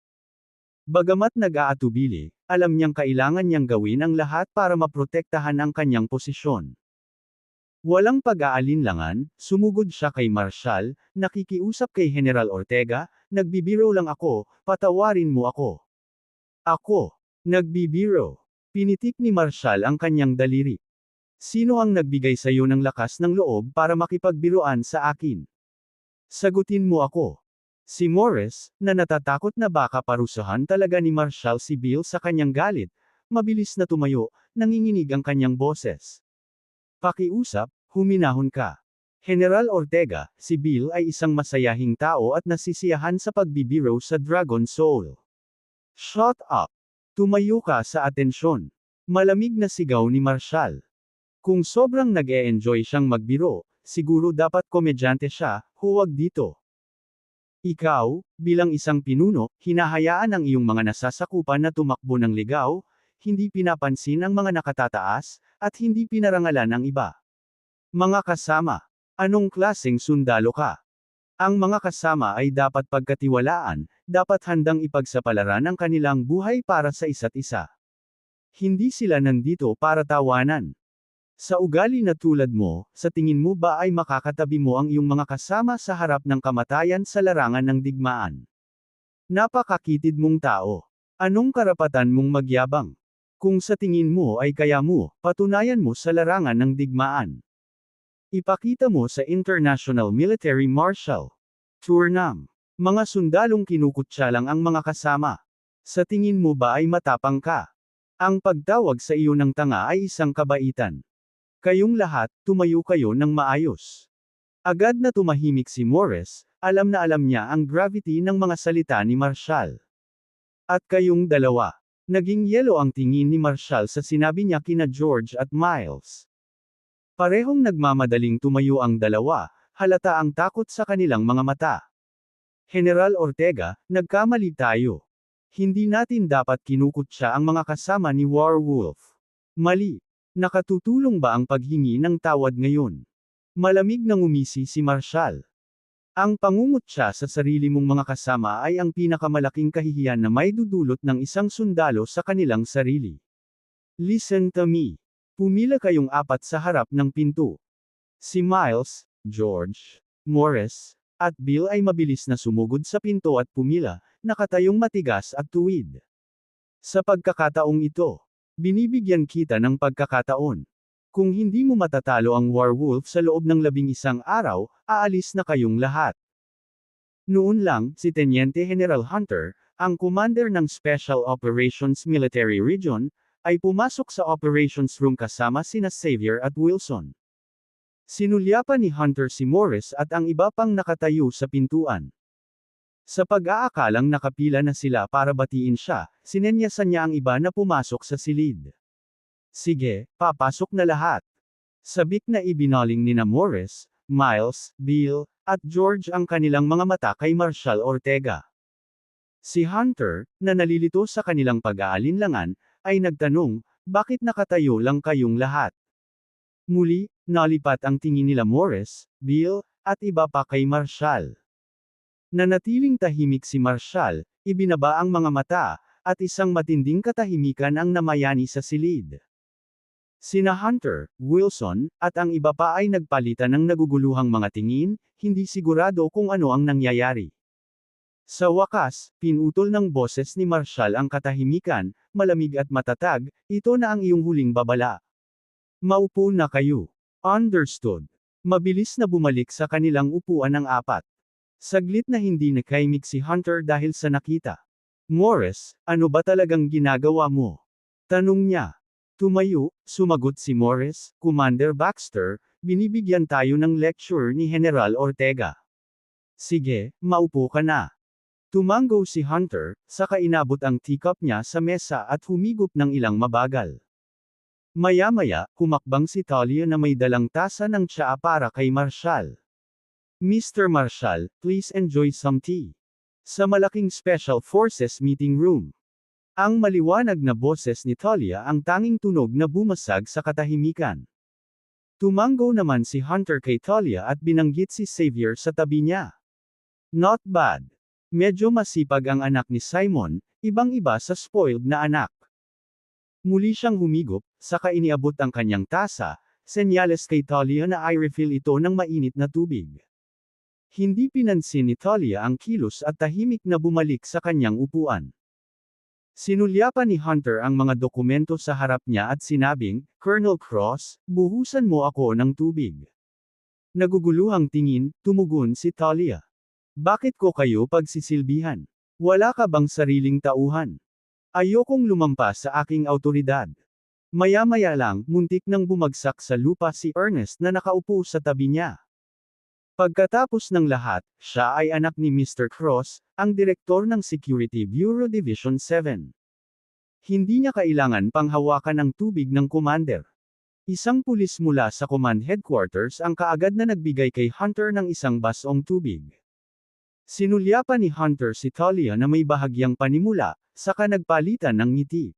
Bagamat nag-aatubili, alam niyang kailangan niyang gawin ang lahat para maprotektahan ang kanyang posisyon. Walang pag-aalinlangan, sumugod siya kay Marshal, nakikiusap kay General Ortega, nagbibiro lang ako, patawarin mo ako. Ako, nagbibiro. Pinitik ni Marshal ang kanyang daliri. Sino ang nagbigay sa iyo ng lakas ng loob para makipagbiruan sa akin? Sagutin mo ako. Si Morris, na natatakot na baka parusahan talaga ni Marshal si Bill sa kanyang galit, mabilis na tumayo, nanginginig ang kanyang boses. Pakiusap, huminahon ka. General Ortega, si Bill ay isang masayahing tao at nasisiyahan sa pagbibiro sa Dragon Soul. Shut up! Tumayo ka sa atensyon. Malamig na sigaw ni Marshal. Kung sobrang nag-e-enjoy siyang magbiro, siguro dapat komedyante siya, huwag dito. Ikaw, bilang isang pinuno, hinahayaan ang iyong mga nasasakupan na tumakbo ng ligaw, hindi pinapansin ang mga nakatataas, at hindi pinarangalan ang iba. Mga kasama, anong klaseng sundalo ka? Ang mga kasama ay dapat pagkatiwalaan, dapat handang ipagsapalaran ang kanilang buhay para sa isa't isa. Hindi sila nandito para tawanan. Sa ugali na tulad mo, sa tingin mo ba ay makakatabi mo ang iyong mga kasama sa harap ng kamatayan sa larangan ng digmaan? Napakakitid mong tao. Anong karapatan mong magyabang? Kung sa tingin mo ay kaya mo, patunayan mo sa larangan ng digmaan. Ipakita mo sa International Military Martial Tournament. Mga sundalong kinukutya lang ang mga kasama. Sa tingin mo ba ay matapang ka? Ang pagtawag sa iyo ng tanga ay isang kabaitan. Kayong lahat, tumayo kayo ng maayos. Agad na tumahimik si Morris, alam na alam niya ang gravity ng mga salita ni Marshall. At kayong dalawa. Naging yelo ang tingin ni Marshall sa sinabi niya kina George at Miles. Parehong nagmamadaling tumayo ang dalawa, halata ang takot sa kanilang mga mata. General Ortega, nagkamali tayo. Hindi natin dapat kinukutya ang mga kasama ni Warwolf. Mali. Nakatutulong ba ang paghingi ng tawad ngayon? Malamig na ngumisi si Marshall. Ang pangungutya sa sarili mong mga kasama ay ang pinakamalaking kahihiyan na may dudulot ng isang sundalo sa kanilang sarili. Listen to me. Pumila kayong apat sa harap ng pinto. Si Miles, George, Morris, at Bill ay mabilis na sumugod sa pinto at pumila, nakatayong matigas at tuwid. Sa pagkakataong ito, binibigyan kita ng pagkakataon. Kung hindi mo matatalo ang Warwolf sa loob ng 11 araw, aalis na kayong lahat. Noon lang, si Teniente General Hunter, ang commander ng Special Operations Military Region, ay pumasok sa operations room kasama sina Xavier at Wilson. Sinulyapan ni Hunter si Morris at ang iba pang nakatayo sa pintuan. Sa pag-aakalang nakapila na sila para batiin siya, sinenyasan niya ang iba na pumasok sa silid. Sige, papasok na lahat. Sabik na ibinaling nina Morris, Miles, Bill, at George ang kanilang mga mata kay Marshall Ortega. Si Hunter, na nalilito sa kanilang pag-aalinlangan, ay nagtanong, bakit nakatayo lang kayong lahat? Muli, nalipat ang tingin nila Morris, Bill, at iba pa kay Marshall. Nanatiling tahimik si Marshall, ibinaba ang mga mata, at isang matinding katahimikan ang namayani sa silid. Sina Hunter, Wilson, at ang iba pa ay nagpalitan ng naguguluhang mga tingin, hindi sigurado kung ano ang nangyayari. Sa wakas, pinutol ng boses ni Marshall ang katahimikan, malamig at matatag, ito na ang iyong huling babala. Maupo na kayo. Understood. Mabilis na bumalik sa kanilang upuan ang apat. Saglit na hindi nakaimik si Hunter dahil sa nakita. Morris, ano ba talagang ginagawa mo? Tanong niya. Tumayo, sumagot si Morris, Commander Baxter, binibigyan tayo ng lecture ni General Ortega. Sige, maupo ka na. Tumango si Hunter, saka inabot ang teacup niya sa mesa at humigop ng ilang mabagal. Maya-maya, humakbang si Talia na may dalang tasa ng tsaa para kay Marshall. Mr. Marshall, please enjoy some tea. Sa malaking Special Forces meeting room. Ang maliwanag na boses ni Talia ang tanging tunog na bumasag sa katahimikan. Tumango naman si Hunter kay Talia at binanggit si Xavier sa tabi niya. Not bad. Medyo masipag ang anak ni Simon, ibang-iba sa spoiled na anak. Muli siyang humigop, saka iniabot ang kanyang tasa, senyales kay Talia na i-refill ito ng mainit na tubig. Hindi pinansin ni Talia ang kilos at tahimik na bumalik sa kanyang upuan. Sinulyapan ni Hunter ang mga dokumento sa harap niya at sinabing, Colonel Cross, buhusan mo ako ng tubig. Naguguluhang tingin, tumugon si Talia. Bakit ko kayo pagsisilbihan? Wala ka bang sariling tauhan? Ayokong lumampas sa aking autoridad. Maya-maya lang, muntik nang bumagsak sa lupa si Ernest na nakaupo sa tabi niya. Pagkatapos ng lahat, siya ay anak ni Mr. Cross, ang direktor ng Security Bureau Division 7. Hindi niya kailangan pang hawakan ng tubig ng commander. Isang pulis mula sa command headquarters ang kaagad na nagbigay kay Hunter ng isang basong tubig. Sinulyapan ni Hunter si Talia na may bahagyang panimula, saka nagpalitan ng ngiti.